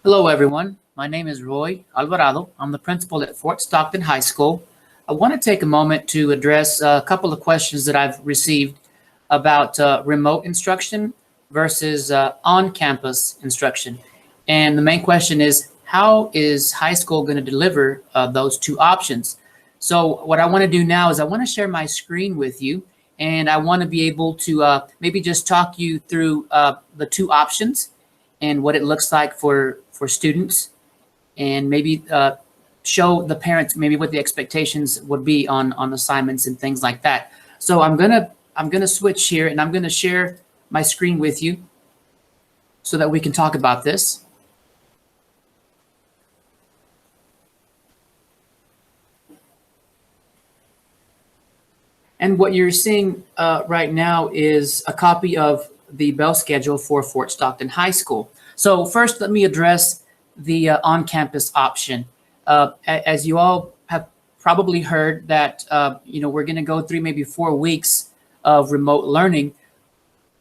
Hello, everyone. My name is Roy Alvarado. I'm the principal at Fort Stockton High School. I want to take a moment to address a couple of questions that I've received about remote instruction versus on-campus instruction. And the main question is, how is high school going to deliver those two options? So what I want to do now is I want to share my screen with you, and I want to be able to maybe just talk you through the two options and what it looks like for students, and maybe show the parents maybe what the expectations would be on assignments and things like that. So I'm gonna switch here, and I'm gonna share my screen with you so that we can talk about this. And what you're seeing right now is a copy of the bell schedule for Fort Stockton High School. So first, let me address the on-campus option. As you all have probably heard that, we're going to go through maybe 4 weeks of remote learning,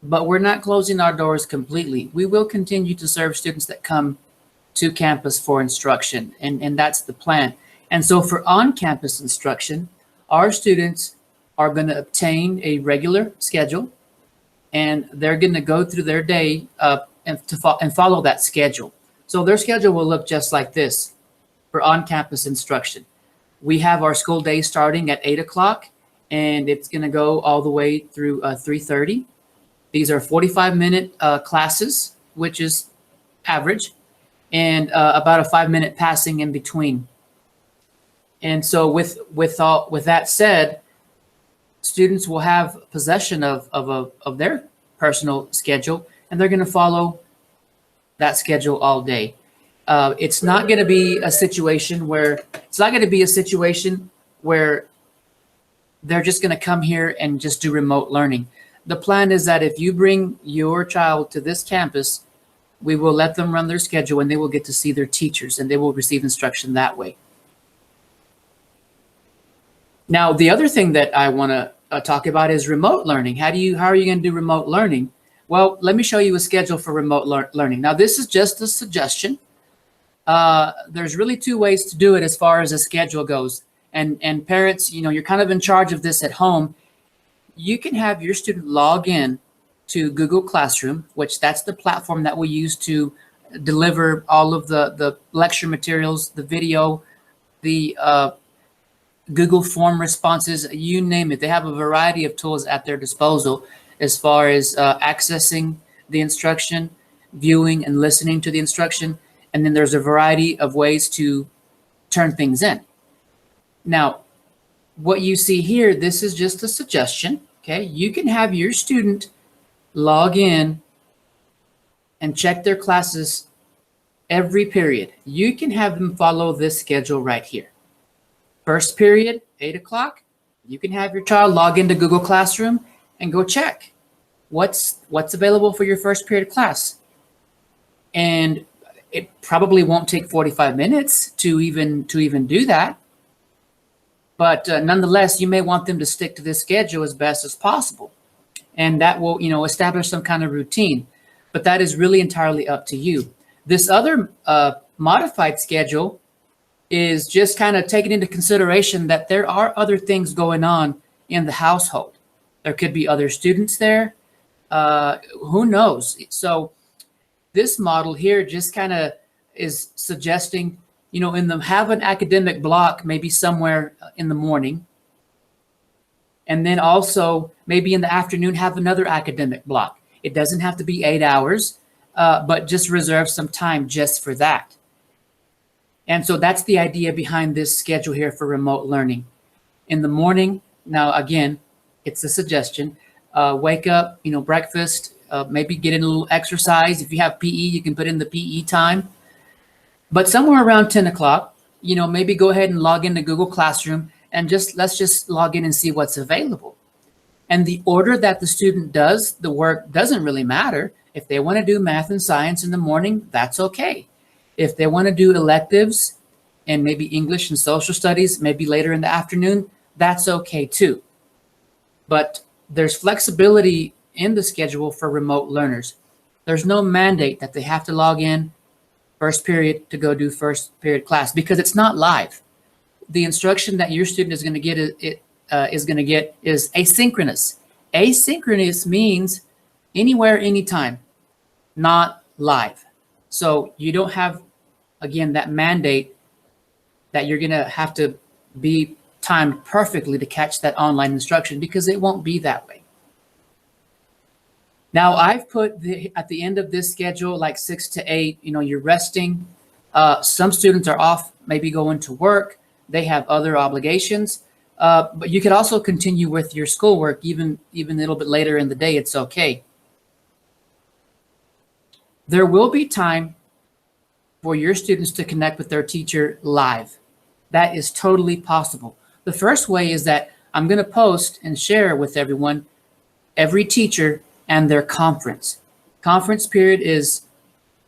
but we're not closing our doors completely. We will continue to serve students that come to campus for instruction, and that's the plan. And so for on-campus instruction, our students are going to obtain a regular schedule, and they're going to go through their day and follow that schedule. So their schedule will look just like this for on-campus instruction. We have our school day starting at 8 o'clock, and it's going to go all the way through 3:30. These are 45-minute classes, which is average, and about a 5-minute passing in between. And so with that said, students will have possession of their personal schedule, and they're going to follow that schedule all day. It's not going to be a situation where they're just going to come here and just do remote learning. The plan is that if you bring your child to this campus, we will let them run their schedule, and they will get to see their teachers, and they will receive instruction that way. Now, the other thing that I want to talk about is remote learning. How are you going to do remote learning? Well, let me show you a schedule for remote learning. Now, this is just a suggestion. There's really 2 ways to do it as far as a schedule goes. And parents, you're kind of in charge of this at home. You can have your student log in to Google Classroom, which that's the platform that we use to deliver all of the lecture materials, the video, the Google form responses, you name it. They have a variety of tools at their disposal as far as accessing the instruction, viewing and listening to the instruction. And then there's a variety of ways to turn things in. Now, what you see here, this is just a suggestion, okay? You can have your student log in and check their classes every period. You can have them follow this schedule right here. First period, 8 o'clock, you can have your child log into Google Classroom and go check what's available for your first period class. And it probably won't take 45 minutes to even do that. But nonetheless, you may want them to stick to this schedule as best as possible. And that will, establish some kind of routine. But that is really entirely up to you. This other modified schedule is just kind of taking into consideration that there are other things going on in the household. There could be other students there. Who knows? So this model here just kind of is suggesting, have an academic block maybe somewhere in the morning. And then also maybe in the afternoon, have another academic block. It doesn't have to be 8 hours, but just reserve some time just for that. And so that's the idea behind this schedule here for remote learning. In the morning, now again, it's a suggestion, wake up, breakfast, maybe get in a little exercise. If you have PE, you can put in the PE time. But somewhere around 10 o'clock, maybe go ahead and log into Google Classroom and let's just log in and see what's available. And the order that the student does the work doesn't really matter. If they want to do math and science in the morning, that's okay. If they want to do electives and maybe English and social studies, maybe later in the afternoon, that's okay too. But there's flexibility in the schedule for remote learners. There's no mandate that they have to log in first period to go do first period class, because it's not live. The instruction that your student is going to get is asynchronous. Asynchronous means anywhere, anytime, not live. So you don't have, again, that mandate that you're going to have to be timed perfectly to catch that online instruction, because it won't be that way. Now, I've put at the end of this schedule, like 6 to 8, you're resting. Some students are off, maybe going to work. They have other obligations. But you could also continue with your schoolwork even a little bit later in the day. It's okay. There will be time for your students to connect with their teacher live. That is totally possible. The first way is that I'm going to post and share with everyone, every teacher and their conference. Conference period is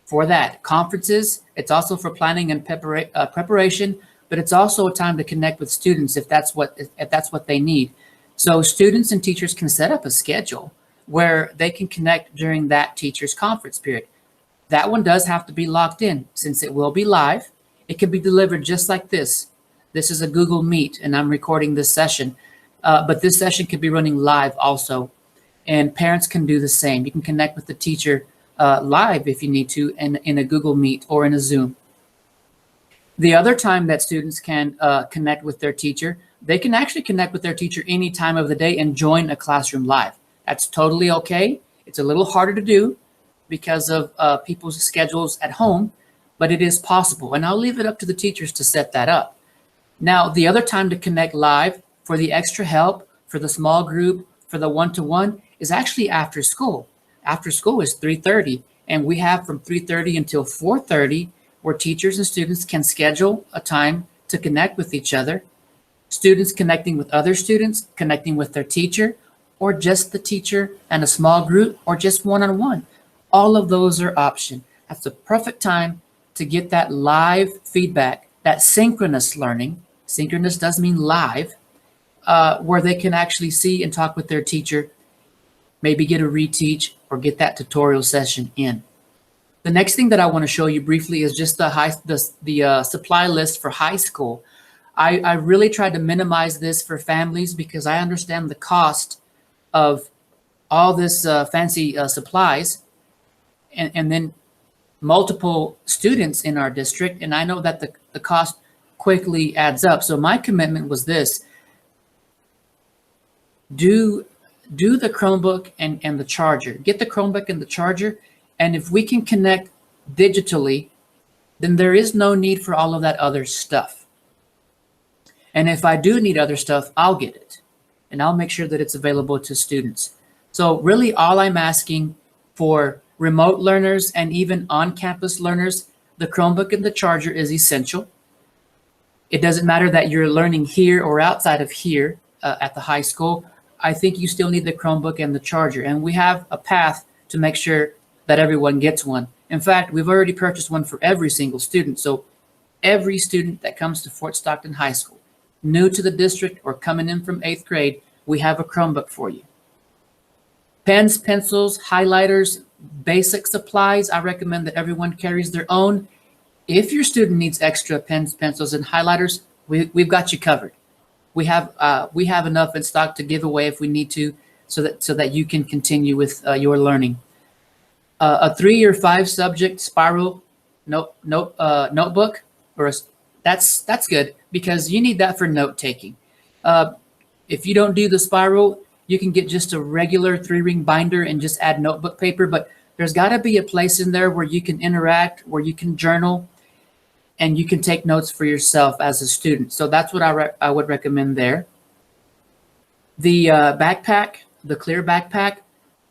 for that. Conferences, it's also for planning and preparation, but it's also a time to connect with students if that's what they need. So students and teachers can set up a schedule where they can connect during that teacher's conference period. That one does have to be locked in, since it will be live. It can be delivered just like this. This is a Google Meet, and I'm recording this session, but this session could be running live also. And parents can do the same. You can connect with the teacher live if you need to in a Google Meet or in a Zoom. The other time that students can connect with their teacher, they can actually connect with their teacher any time of the day and join a classroom live. That's totally okay. It's a little harder to do because of people's schedules at home, but it is possible. And I'll leave it up to the teachers to set that up. Now, the other time to connect live for the extra help, for the small group, for the one-to-one, is actually after school. After school is 3:30, and we have from 3:30 until 4:30 where teachers and students can schedule a time to connect with each other. Students connecting with other students, connecting with their teacher, or just the teacher and a small group, or just one-on-one. All of those are options. That's the perfect time to get that live feedback, that synchronous learning. Synchronous does mean live, where they can actually see and talk with their teacher, maybe get a reteach or get that tutorial session in. The next thing that I want to show you briefly is just the supply list for high school. I really tried to minimize this for families because I understand the cost of all this fancy supplies and then multiple students in our district. And I know that the cost quickly adds up. So my commitment was this: do the Chromebook and the charger. Get the Chromebook and the charger. And if we can connect digitally, then there is no need for all of that other stuff. And if I do need other stuff, I'll get it. And I'll make sure that it's available to students. So really all I'm asking for remote learners and even on-campus learners, the Chromebook and the charger is essential. It doesn't matter that you're learning here or outside of here at the high school. I think you still need the Chromebook and the charger. And we have a path to make sure that everyone gets one. In fact, we've already purchased one for every single student. So every student that comes to Fort Stockton High School, new to the district or coming in from 8th grade, we have a Chromebook for you. Pens, pencils, highlighters, basic supplies, I recommend that everyone carries their own. If your student needs extra pens, pencils, and highlighters, we've got you covered. We have enough in stock to give away if we need to, so that you can continue with your learning. A 3 or 5 subject spiral notebook, that's good because you need that for note taking. If you don't do the spiral, you can get just a regular 3-ring binder and just add notebook paper, but there's got to be a place in there where you can interact, where you can journal, and you can take notes for yourself as a student. So that's what I would recommend there. The backpack, the clear backpack,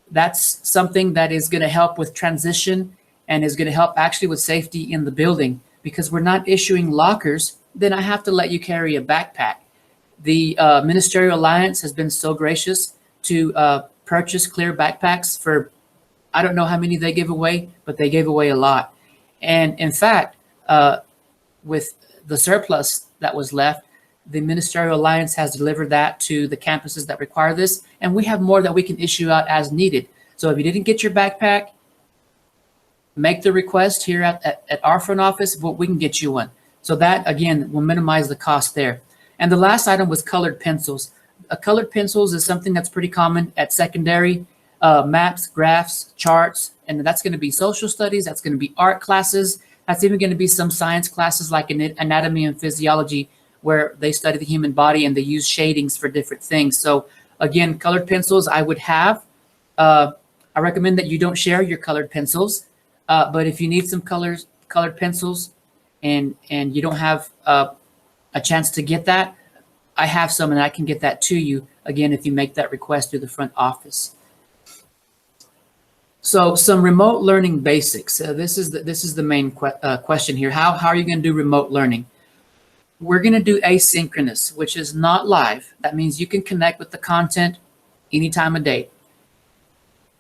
that's something that is going to help with transition and is going to help actually with safety in the building, because we're not issuing lockers. Then I have to let you carry a backpack. The Ministerial Alliance has been so gracious to purchase clear backpacks for, I don't know how many they give away, but they gave away a lot. And in fact, with the surplus that was left, the Ministerial Alliance has delivered that to the campuses that require this, and we have more that we can issue out as needed. So if you didn't get your backpack, make the request here at our front office, but we can get you one. So that, again, will minimize the cost there. And the last item was colored pencils. Colored pencils is something that's pretty common at secondary, maps, graphs, charts, and that's going to be social studies, that's going to be art classes, that's even going to be some science classes like anatomy and physiology, where they study the human body and they use shadings for different things. So again, colored pencils I would have. I recommend that you don't share your colored pencils, but if you need some colored pencils and you don't have a chance to get that, I have some and I can get that to you, again, if you make that request through the front office. So some remote learning basics. This is the main question here. How are you going to do remote learning? We're going to do asynchronous, which is not live. That means you can connect with the content any time of day.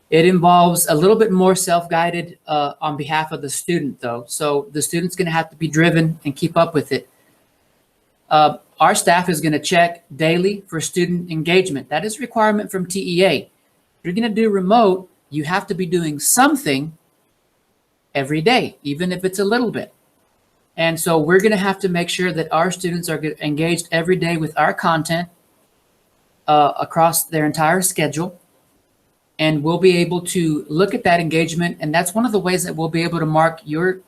It involves a little bit more self-guided on behalf of the student, though. So the student's going to have to be driven and keep up with it. Our staff is going to check daily for student engagement. That is a requirement from TEA. If you're going to do remote, you have to be doing something every day, even if it's a little bit. And so we're going to have to make sure that our students are engaged every day with our content across their entire schedule. And we'll be able to look at that engagement. And that's one of the ways that we'll be able to mark your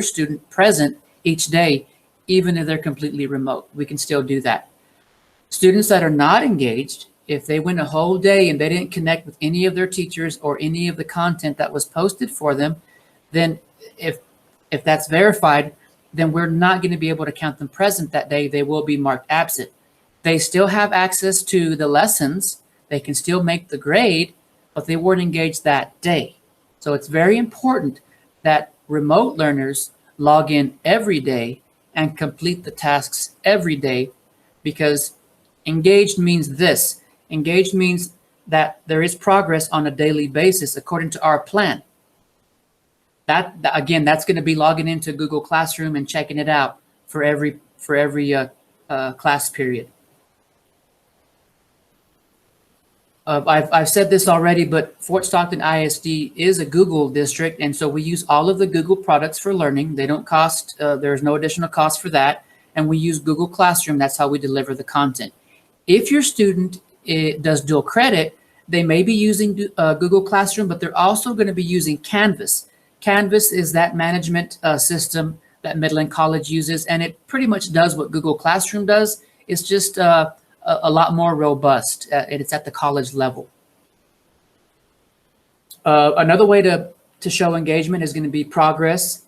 student present each day, even if they're completely remote. We can still do that. Students that are not engaged, if they went a whole day and they didn't connect with any of their teachers or any of the content that was posted for them, then if that's verified, then we're not going to be able to count them present that day. They will be marked absent. They still have access to the lessons. They can still make the grade, but they weren't engaged that day. So it's very important that remote learners log in every day and complete the tasks every day, because engaged means this. Engaged means that there is progress on a daily basis according to our plan. That again, that's going to be logging into Google Classroom and checking it out for every class period. I've said this already, but Fort Stockton ISD is a Google district, and so we use all of the Google products for learning. They don't cost, there's no additional cost for that, and we use Google Classroom. That's how we deliver the content. If your student does dual credit, they may be using Google Classroom, but they're also going to be using Canvas. Canvas is that management system that Midland College uses, and it pretty much does what Google Classroom does. It's just a lot more robust. It's at the college level. Another way to show engagement is going to be progress.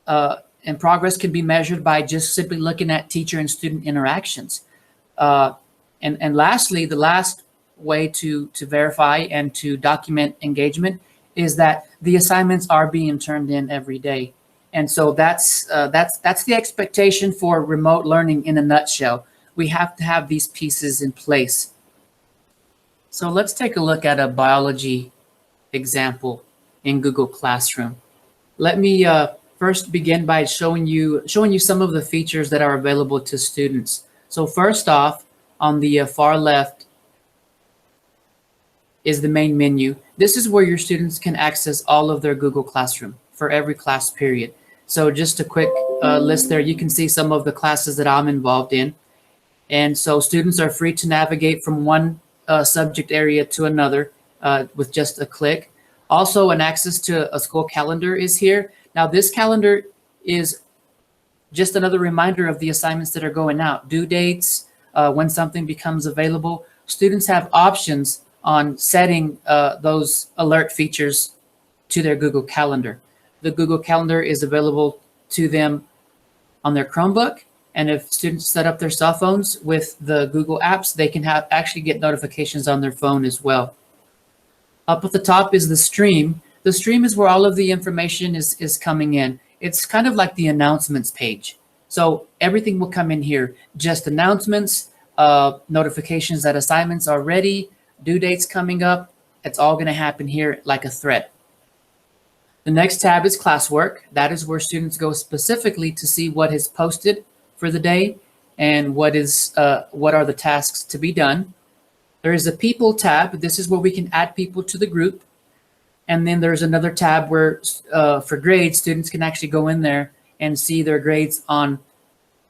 And progress can be measured by just simply looking at teacher and student interactions. And lastly, the last way to verify and to document engagement is that the assignments are being turned in every day. And so that's the expectation for remote learning in a nutshell. We have to have these pieces in place. So let's take a look at a biology example in Google Classroom. Let me first begin by showing you some of the features that are available to students. So first off, on the far left is the main menu. This is where your students can access all of their Google Classroom for every class period. So just a quick list there. You can see some of the classes that I'm involved in. And so students are free to navigate from one subject area to another with just a click. Also, an access to a school calendar is here. Now, this calendar is just another reminder of the assignments that are going out, due dates, when something becomes available. Students have options on setting those alert features to their Google Calendar. The Google Calendar is available to them on their Chromebook. And if students set up their cell phones with the Google apps, they can actually get notifications on their phone as well. Up at the top is the stream. The stream is where all of the information is coming in. It's kind of like the announcements page. So everything will come in here, just announcements, notifications that assignments are ready, due dates coming up. It's all going to happen here like a thread. The next tab is classwork. That is where students go specifically to see what is posted for the day and what are the tasks to be done. There is a people tab. This is where we can add people to the group. And then there's another tab where for grades, students can actually go in there and see their grades on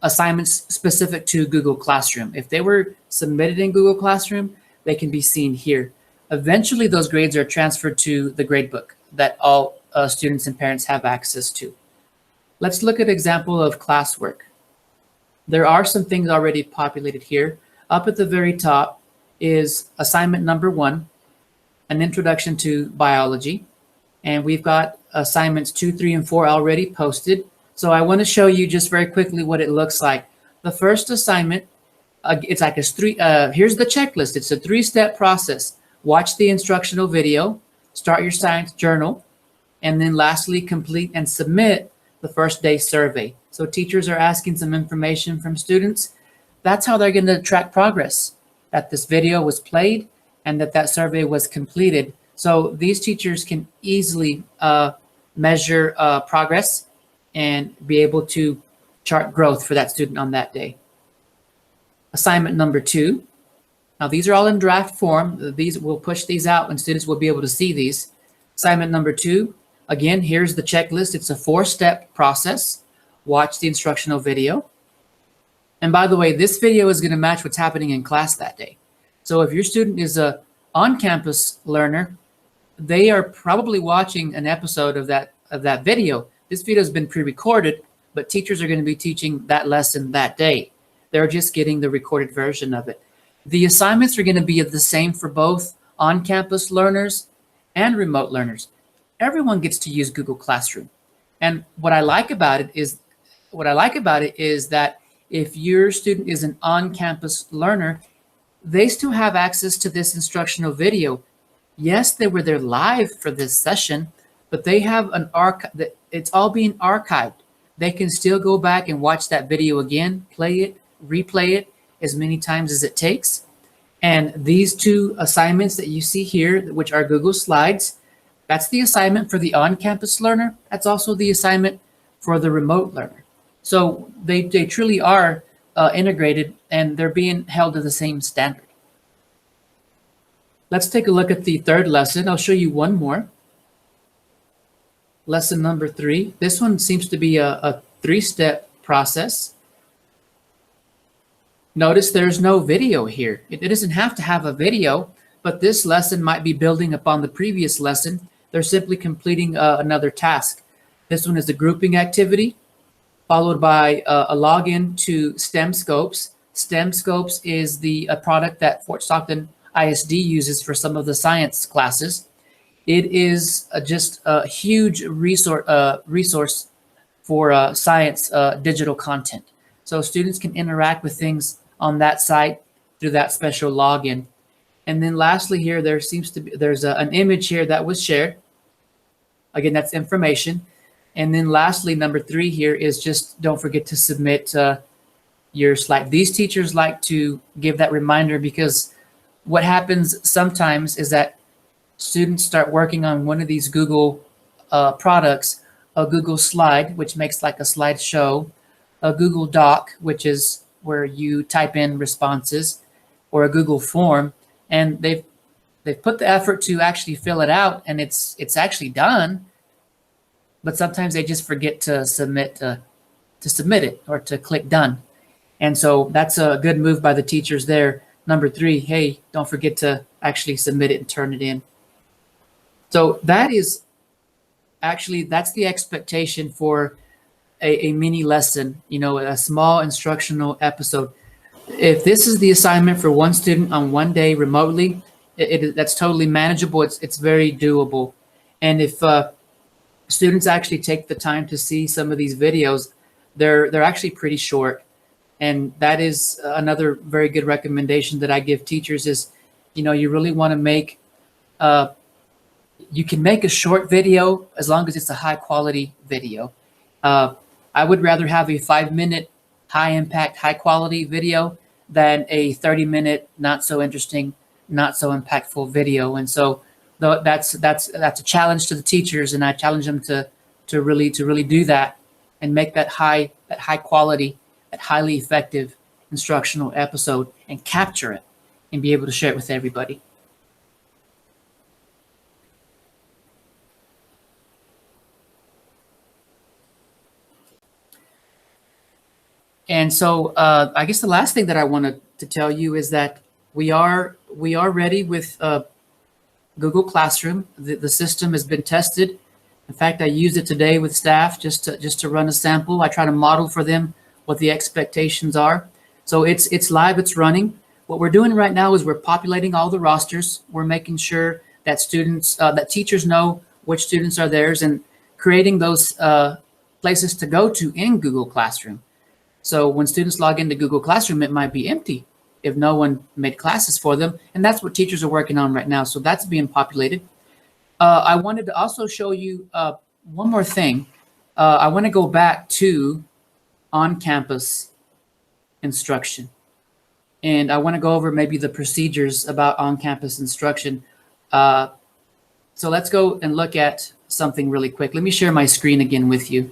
assignments specific to Google Classroom. If they were submitted in Google Classroom, they can be seen here. Eventually, those grades are transferred to the gradebook that all students and parents have access to. Let's look at an example of classwork. There are some things already populated here. Up at the very top is assignment number 1, an introduction to biology. And we've got assignments 2, 3, and 4 already posted. So I want to show you just very quickly what it looks like. The first assignment, it's like here's the checklist. It's a 3-step process. Watch the instructional video, start your science journal, and then lastly, complete and submit the first day survey. So teachers are asking some information from students. That's how they're going to track progress, that this video was played and that survey was completed. So these teachers can easily measure progress and be able to chart growth for that student on that day. Assignment number 2. Now these are all in draft form. We'll push these out and students will be able to see these. Assignment number 2, again, here's the checklist. It's a 4-step process. Watch the instructional video. And by the way, this video is going to match what's happening in class that day. So if your student is a on-campus learner, they are probably watching an episode of that video. This video has been pre-recorded, but teachers are going to be teaching that lesson that day. They're just getting the recorded version of it. The assignments are going to be the same for both on-campus learners and remote learners. Everyone gets to use Google Classroom. And what I like about it is that if your student is an on-campus learner, they still have access to this instructional video. Yes, they were there live for this session, but they have an archive. It's all being archived. They can still go back and watch that video again, play it, replay it as many times as it takes. And these 2 assignments that you see here, which are Google Slides, that's the assignment for the on-campus learner. That's also the assignment for the remote learner. So they truly are integrated, and they're being held to the same standard. Let's take a look at the 3rd lesson. I'll show you one more. Lesson number 3. This one seems to be a 3-step process. Notice there's no video here. It doesn't have to have a video, but this lesson might be building upon the previous lesson. They're simply completing another task. This one is the grouping activity, followed by a login to STEM Scopes. STEM Scopes is a product that Fort Stockton ISD uses for some of the science classes. It is just a huge resource for science digital content. So students can interact with things on that site through that special login. And then lastly here, there's an image here that was shared. Again, that's information. And then lastly, number 3 here is just don't forget to submit your slide. These teachers like to give that reminder because what happens sometimes is that students start working on one of these Google products, a Google Slide, which makes like a slideshow, a Google Doc, which is where you type in responses, or a Google Form, and they've put the effort to actually fill it out, and it's actually done, but sometimes they just forget to submit it or to click done. And so that's a good move by the teachers there. Number 3, hey, don't forget to actually submit it and turn it in. So that's the expectation for a mini lesson, a small instructional episode. If this is the assignment for one student on one day remotely, that's totally manageable. It's very doable. And if students actually take the time to see some of these videos, they're actually pretty short. And that is another very good recommendation that I give teachers is, you really want to make, you can make a short video as long as it's a high quality video. I would rather have a 5-minute high impact, high quality video than a 30-minute, not so interesting, not so impactful video. And so that's a challenge to the teachers, and I challenge them to really do that and make that high quality, that highly effective instructional episode and capture it and be able to share it with everybody. And so I guess the last thing that I wanted to tell you is that we are ready with Google Classroom. The system has been tested. In fact, I used it today with staff just to run a sample. I try to model for them what the expectations are. So it's live, it's running. What we're doing right now is we're populating all the rosters. We're making sure that students, that teachers know which students are theirs, and creating those places to go to in Google Classroom. So when students log into Google Classroom, it might be empty if no one made classes for them. And that's what teachers are working on right now. So that's being populated. I wanted to also show you one more thing. I want to go back to on-campus instruction. And I want to go over maybe the procedures about on-campus instruction. So let's go and look at something really quick. Let me share my screen again with you.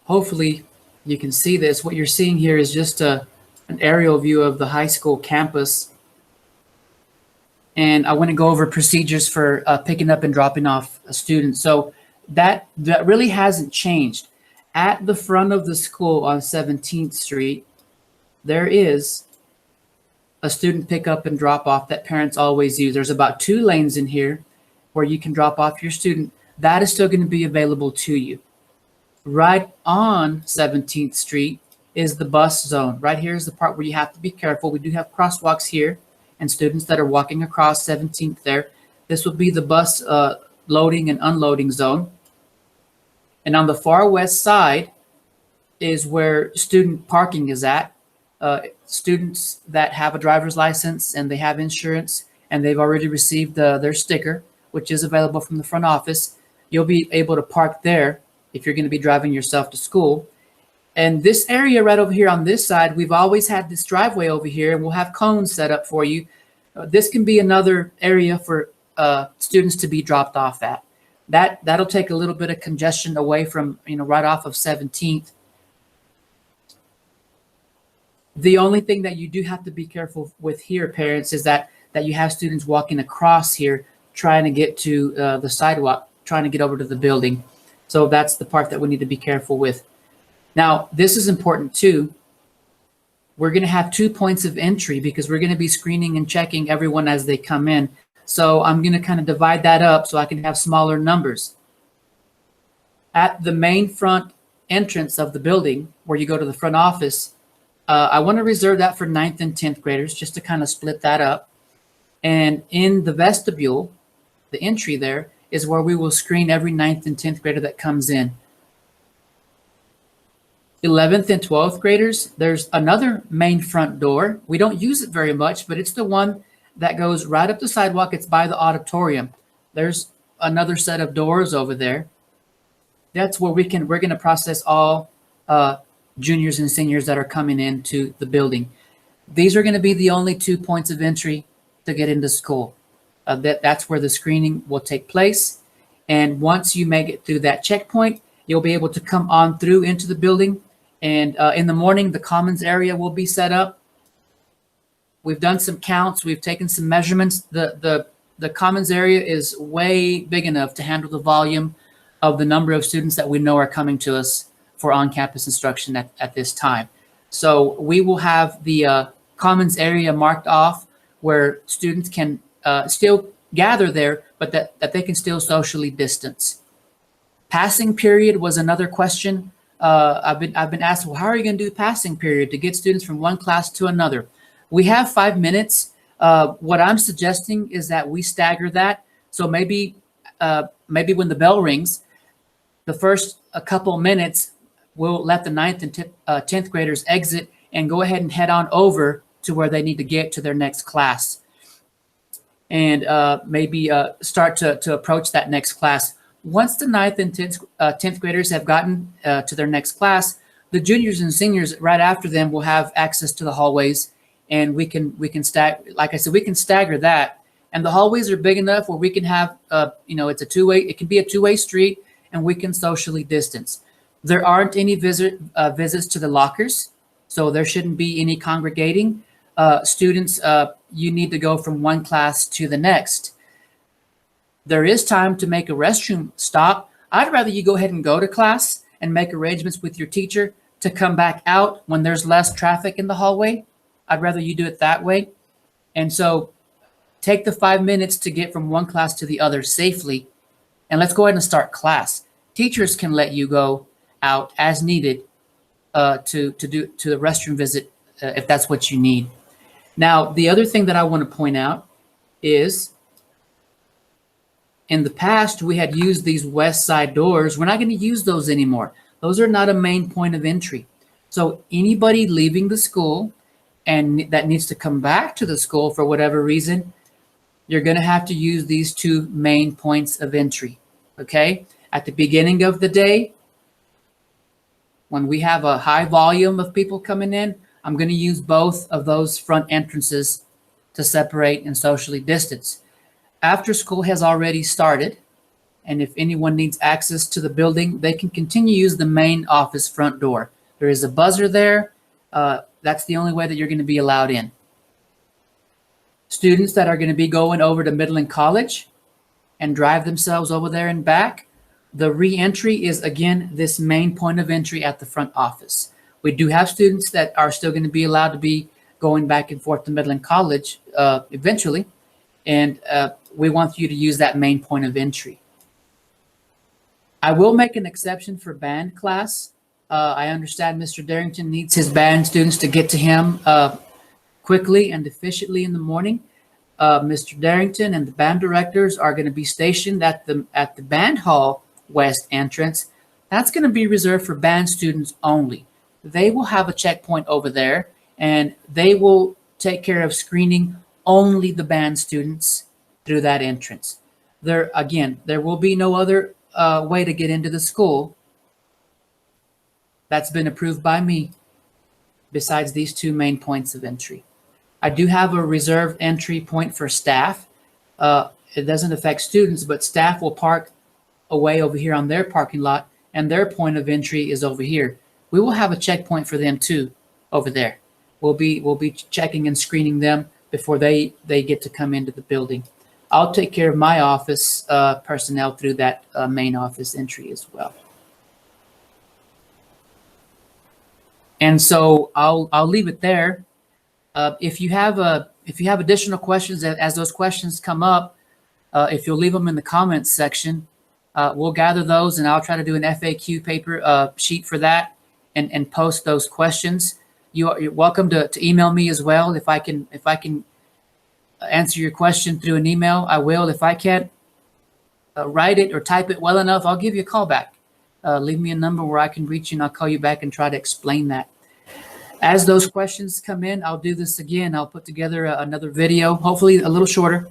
Hopefully you can see this. What you're seeing here is just an aerial view of the high school campus. And I want to go over procedures for picking up and dropping off a student. So that really hasn't changed. At the front of the school on 17th Street, there is a student pickup and drop off that parents always use. There's about 2 lanes in here where you can drop off your student. That is still going to be available to you. Right on 17th Street is the bus zone. Right here is the part where you have to be careful. We do have crosswalks here and students that are walking across 17th there. This will be the bus loading and unloading zone. And on the far west side is where student parking is at. Students that have a driver's license and they have insurance and they've already received their sticker, which is available from the front office, you'll be able to park there if you're going to be driving yourself to school. And this area right over here on this side, we've always had this driveway over here, and we'll have cones set up for you. This can be another area for students to be dropped off at. That'll take a little bit of congestion away from, right off of 17th. The only thing that you do have to be careful with here, parents, is that you have students walking across here trying to get to the sidewalk, trying to get over to the building. So that's the part that we need to be careful with. Now, this is important too. We're going to have 2 points of entry because we're going to be screening and checking everyone as they come in. So I'm going to kind of divide that up so I can have smaller numbers. At the main front entrance of the building, where you go to the front office, I want to reserve that for 9th and 10th graders just to kind of split that up. And in the vestibule, the entry there, is where we will screen every 9th and 10th grader that comes in. 11th and 12th graders, there's another main front door. We don't use it very much, but it's the one that goes right up the sidewalk. It's by the auditorium. There's another set of doors over there. That's where we're going to process all juniors and seniors that are coming into the building. These are going to be the only 2 points of entry to get into school. That's where the screening will take place. And once you make it through that checkpoint, you'll be able to come on through into the building. And in the morning, the commons area will be set up. We've done some counts. We've taken some measurements. The commons area is way big enough to handle the volume of the number of students that we know are coming to us for on-campus instruction at this time. So we will have the commons area marked off where students can still gather there, but that they can still socially distance. Passing period was another question. I've been asked, well, how are you going to do passing period to get students from one class to another? We have 5 minutes. What I'm suggesting is that we stagger that. So maybe when the bell rings, the first a couple minutes, we'll let the 9th and 10th graders exit and go ahead and head on over to where they need to get to their next class. And maybe start to approach that next class. Once the 9th and 10th graders have gotten to their next class, the juniors and seniors right after them will have access to the hallways, and we can like I said, we can stagger that. And the hallways are big enough where we can have, it's a two-way. It can be a two-way street, and we can socially distance. There aren't any visits to the lockers, so there shouldn't be any congregating. Students, you need to go from one class to the next. There is time to make a restroom stop. I'd rather you go ahead and go to class and make arrangements with your teacher to come back out when there's less traffic in the hallway. I'd rather you do it that way. And so take the 5 minutes to get from one class to the other safely, and let's go ahead and start class. Teachers can let you go out as needed to the restroom visit if that's what you need. Now, the other thing that I want to point out is in the past, we had used these west side doors. We're not going to use those anymore. Those are not a main point of entry. So anybody leaving the school and that needs to come back to the school for whatever reason, you're going to have to use these two main points of entry, okay? At the beginning of the day, when we have a high volume of people coming in, I'm going to use both of those front entrances to separate and socially distance. After school has already started, and if anyone needs access to the building, they can continue to use the main office front door. There is a buzzer there. That's the only way that you're going to be allowed in. Students that are going to be going over to Midland College and drive themselves over there and back, the re-entry is, again, this main point of entry at the front office. We do have students that are still going to be allowed to be going back and forth to Midland College eventually, and we want you to use that main point of entry. I will make an exception for band class. I understand Mr. Darrington needs his band students to get to him quickly and efficiently in the morning. Mr. Darrington and the band directors are going to be stationed at the band hall west entrance. That's going to be reserved for band students only. They will have a checkpoint over there, and they will take care of screening only the band students through that entrance. There will be no other way to get into the school that's been approved by me besides these two main points of entry. I do have a reserved entry point for staff. It doesn't affect students, but staff will park away over here on their parking lot, and their point of entry is over here. We will have a checkpoint for them too over there. We'll be checking and screening them before they get to come into the building. I'll take care of my office personnel through that main office entry as well. And so I'll leave it there. If you have additional questions, as those questions come up, if you'll leave them in the comments section, we'll gather those, and I'll try to do an FAQ paper sheet for that and post those questions. You're welcome to email me as well. If I can answer your question through an email, I will. If I can't write it or type it well enough, I'll give you a call back. Leave me a number where I can reach you, and I'll call you back and try to explain that. As those questions come in, I'll do this again. I'll put together another video, hopefully a little shorter,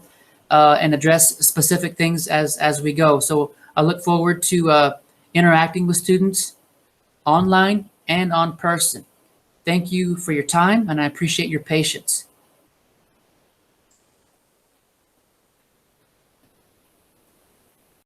and address specific things as we go. So I look forward to interacting with students online and on person. Thank you for your time, and I appreciate your patience.